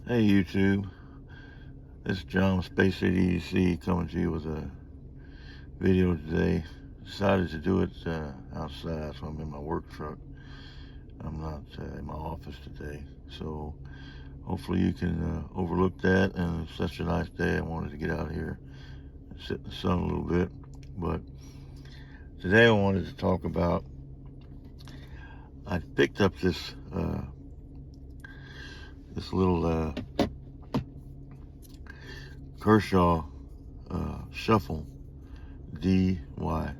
Hey YouTube, this is John Space City EDC coming to you with a video today. Decided to do it outside, so I'm in my work truck. I'm not in my office today, so hopefully you can overlook that. And it's such a nice day, I wanted to get out here and sit in the sun a little bit. But today I wanted to talk about, I picked up this little Kershaw shuffle DIY,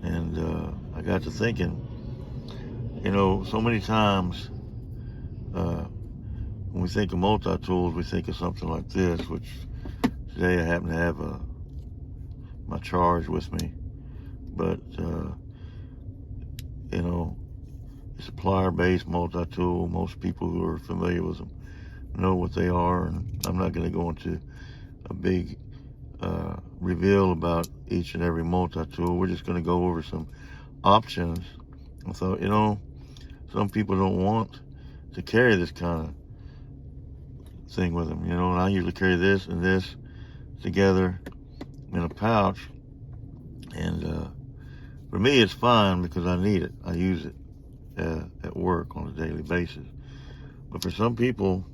and I got to thinking, so many times when we think of multi-tools, we think of something like this, which today I happen to have my charge with me, but it's a plier-based multi-tool. Most people who are familiar with them know what they are, and I'm not going to go into a big reveal about each and every multi-tool. We're just going to go over some options. I thought, some people don't want to carry this kind of thing with them, and I usually carry this and this together in a pouch, and for me it's fine because I need it. I use it at work on a daily basis. But for some people,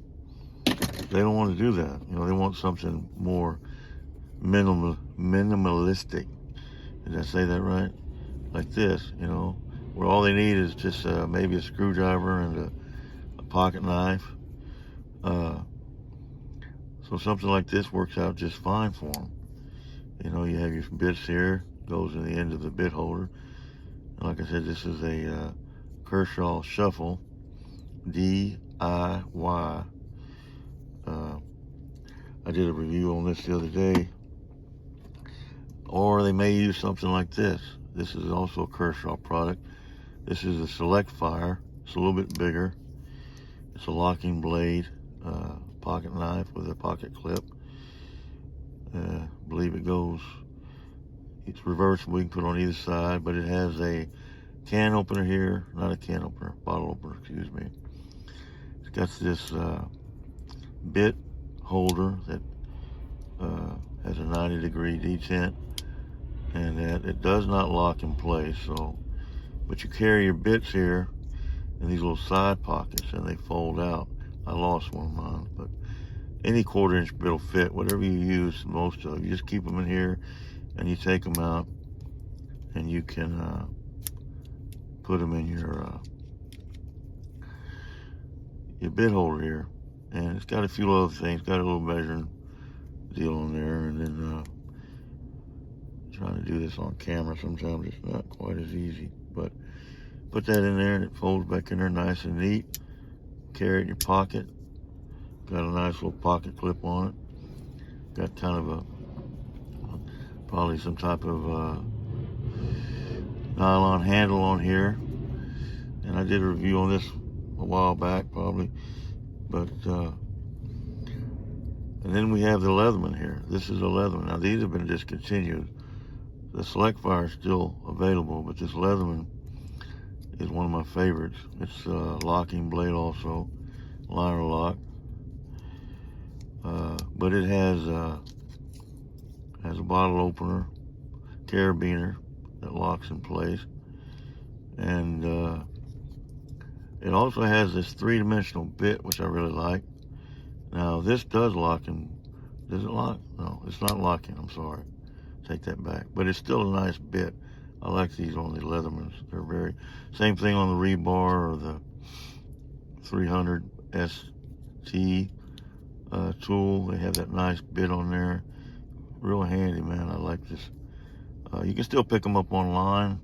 they don't want to do that. They want something more minimalistic. Did I say that right? Like this, where all they need is just maybe a screwdriver and a pocket knife. So something like this works out just fine for them. You have your bits here, goes in the end of the bit holder. And like I said, this is a Kershaw Shuffle DIY. I did a review on this the other day. Or they may use something like this. This is also a Kershaw product. This is a Select Fire. It's a little bit bigger. It's a locking blade pocket knife with a pocket clip. I believe it's reversible. You can put it on either side, but it has a can opener here. Not a can opener, bottle opener, excuse me. It's got this bit holder that has a 90-degree detent, and that it does not lock in place. But you carry your bits here in these little side pockets, and they fold out. I lost one of mine, but any 1/4-inch bit will fit. Whatever you use, most of, you just keep them in here, and you take them out, and you can put them in your bit holder here. And it's got a few other things. Got a little measuring deal on there, and then trying to do this on camera, sometimes it's not quite as easy. But put that in there, and it folds back in there nice and neat. Carry it in your pocket. Got a nice little pocket clip on it. Got kind of probably some type of nylon handle on here. And I did a review on this a while back, probably. But and then we have the Leatherman here. This is a Leatherman. Now these have been discontinued. The Select Fire is still available, but this Leatherman is one of my favorites. It's a locking blade also, liner lock. But it has a bottle opener, carabiner that locks in place, and it also has this 3-dimensional bit, which I really like. Now this does lock in. Does it lock? No, it's not locking. I'm sorry. Take that back. But it's still a nice bit. I like these on the Leathermans. They're very, same thing on the rebar or the 300 ST tool. They have that nice bit on there. Real handy, man. I like this. You can still pick them up online.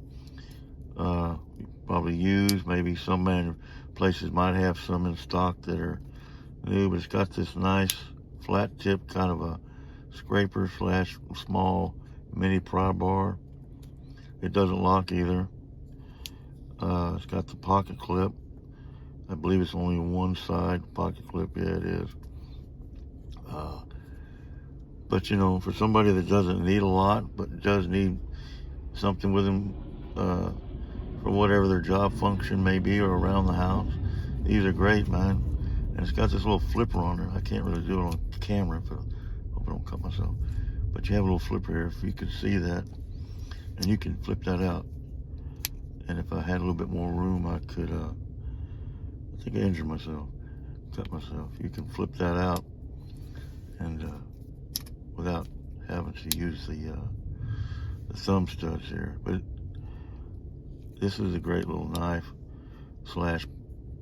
Probably used. Maybe some places might have some in stock that are new, but it's got this nice flat tip, kind of a scraper / small mini pry bar. It doesn't lock either. It's got the pocket clip. I believe it's only one side pocket clip. Yeah, it is. But for somebody that doesn't need a lot, but does need something with them for whatever their job function may be or around the house, These are great, man. And it's got this little flipper on it. I can't really do it on camera, but I hope I don't cut myself. But you have a little flipper here, if you could see that. And you can flip that out. And if I had a little bit more room, I could, I think I injured myself, cut myself. You can flip that out and without having to use the thumb studs here. But this is a great little knife slash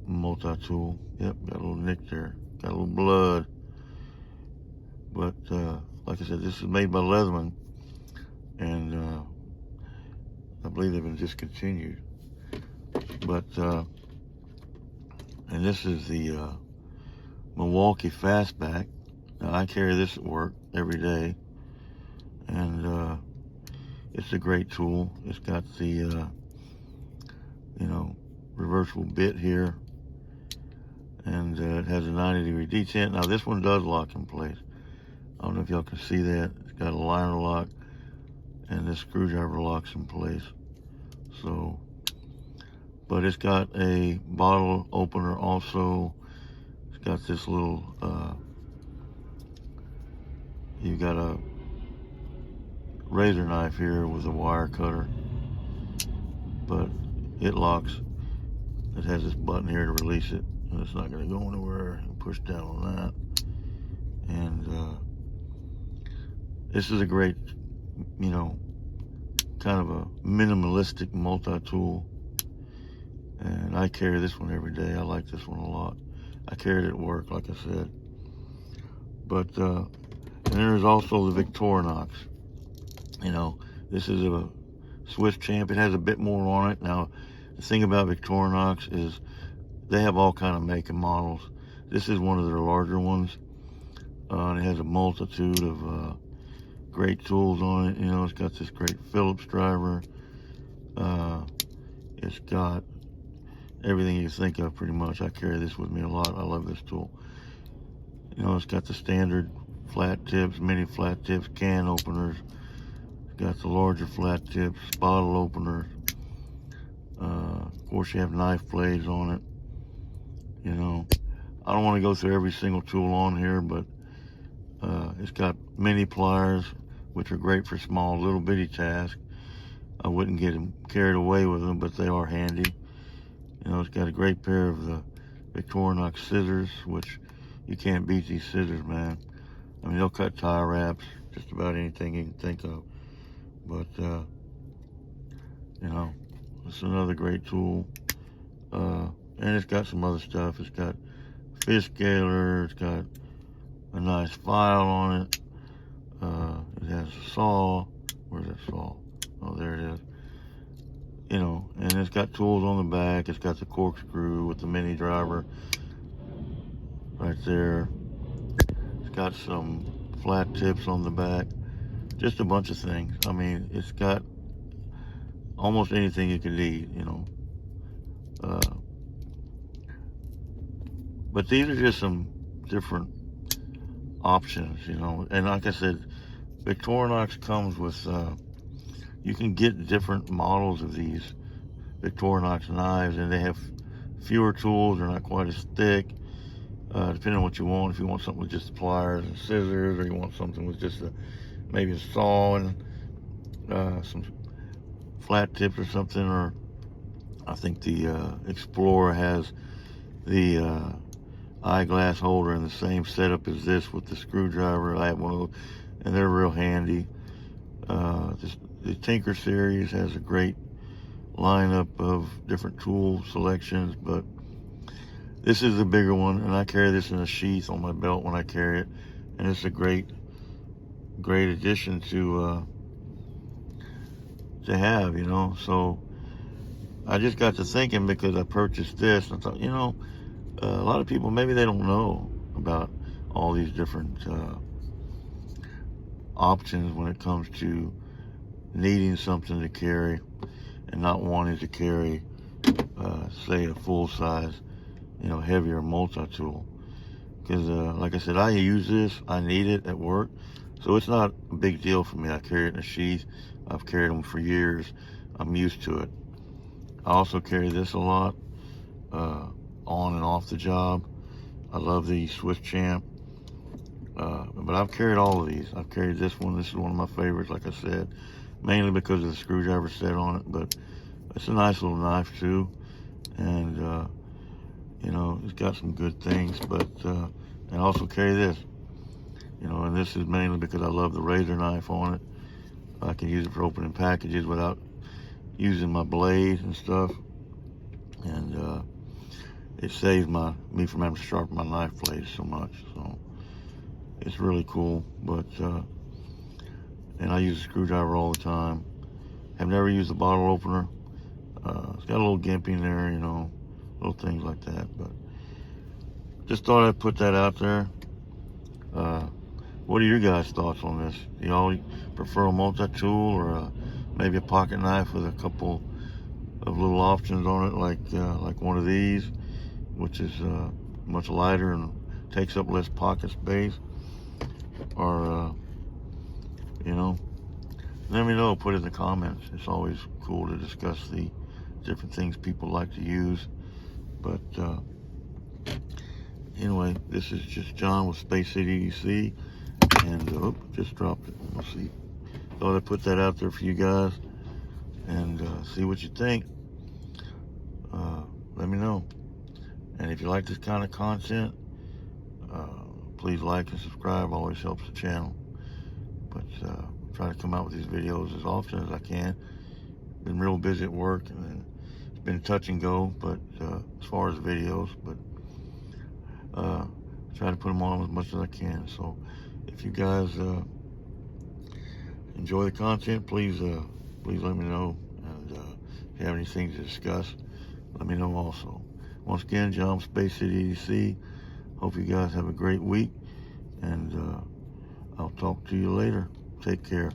multi-tool. Yep, got a little nick there, got a little blood. But like I said, this is made by Leatherman, and I believe they've been discontinued. But and this is the Milwaukee Fastback. Now, I carry this at work every day, and it's a great tool. It's got the you know, reversible bit here, and it has a 90-degree detent. Now this one does lock in place. I don't know if y'all can see that. It's got a liner lock, and this screwdriver locks in place. So, but it's got a bottle opener also. It's got this little, you've got a razor knife here with a wire cutter, but it locks. It has this button here to release it, and it's not going to go anywhere. You push down on that, and this is a great, you know, kind of a minimalistic multi-tool, and I carry this one every day. I like this one a lot. I carry it at work, like I said. But and there's also the Victorinox. You know, this is a SwissChamp. It has a bit more on it. Now, the thing about Victorinox is they have all kind of make and models. This is one of their larger ones, and it has a multitude of great tools on it. You know, it's got this great Phillips driver. It's got everything you think of pretty much. I carry this with me a lot. I love this tool. You know, it's got the standard flat tips, mini flat tips, can openers. It's got the larger flat tips, bottle openers. Of course, you have knife blades on it. You know, I don't want to go through every single tool on here, but it's got mini pliers, which are great for small, little bitty tasks. I wouldn't get them carried away with them, but they are handy. You know, it's got a great pair of the Victorinox scissors, which you can't beat these scissors, man. I mean, they'll cut tie wraps, just about anything you can think of. But, you know, it's another great tool. And it's got some other stuff. It's got fish scaler. It's got a nice file on it. It has a saw. Where's that saw? Oh, there it is. You know, and it's got tools on the back. It's got the corkscrew with the mini driver right there. It's got some flat tips on the back. Just a bunch of things. I mean, it's got almost anything you can need, you know. But these are just some different options, you know. And like I said, Victorinox comes with, you can get different models of these Victorinox knives, and they have fewer tools. They're not quite as thick, depending on what you want. If you want something with just pliers and scissors, or you want something with just maybe a saw and some flat tips or something. Or I think the Explorer has the eyeglass holder in the same setup as this with the screwdriver. I have one of those, and they're real handy. The Tinker series has a great lineup of different tool selections, but this is the bigger one, and I carry this in a sheath on my belt when I carry it, and it's a great addition to have, you know. So I just got to thinking, because I purchased this, and I thought, you know, a lot of people, maybe they don't know about all these different options when it comes to needing something to carry and not wanting to carry, say, a full-size, you know, heavier multi-tool. Because, like I said, I use this. I need it at work. So it's not a big deal for me. I carry it in a sheath. I've carried them for years. I'm used to it. I also carry this a lot, on and off the job. I love the SwissChamp. But I've carried all of these. I've carried this one. This is one of my favorites, like I said, mainly because of the screwdriver set on it. But it's a nice little knife too, and you know, it's got some good things. But and I also carry this, you know, and this is mainly because I love the razor knife on it. I can use it for opening packages without using my blade and stuff, and it saves me from having to sharpen my knife blades so much. So it's really cool. But and I use a screwdriver all the time. Have never used a bottle opener. It's got a little gimping there, you know, little things like that. But just thought I'd put that out there. What are your guys' thoughts on this? Do y'all prefer a multi-tool or maybe a pocket knife with a couple of little options on it, like one of these, which is much lighter and takes up less pocket space? Or you know, let me know. Put it in the comments. It's always cool to discuss the different things people like to use. But anyway, this is just John with Space City EDC, and just dropped it. We'll see. Thought I'd put that out there for you guys, and see what you think. Let me know. And if you like this kind of content, please like and subscribe. Always helps the channel. But try to come out with these videos as often as I can. Been real busy at work, and it's been touch and go. But as far as videos, but try to put them on as much as I can. So if you guys enjoy the content, please let me know. And if you have anything to discuss, let me know also. Once again, John, Space City EDC. Hope you guys have a great week, and I'll talk to you later. Take care.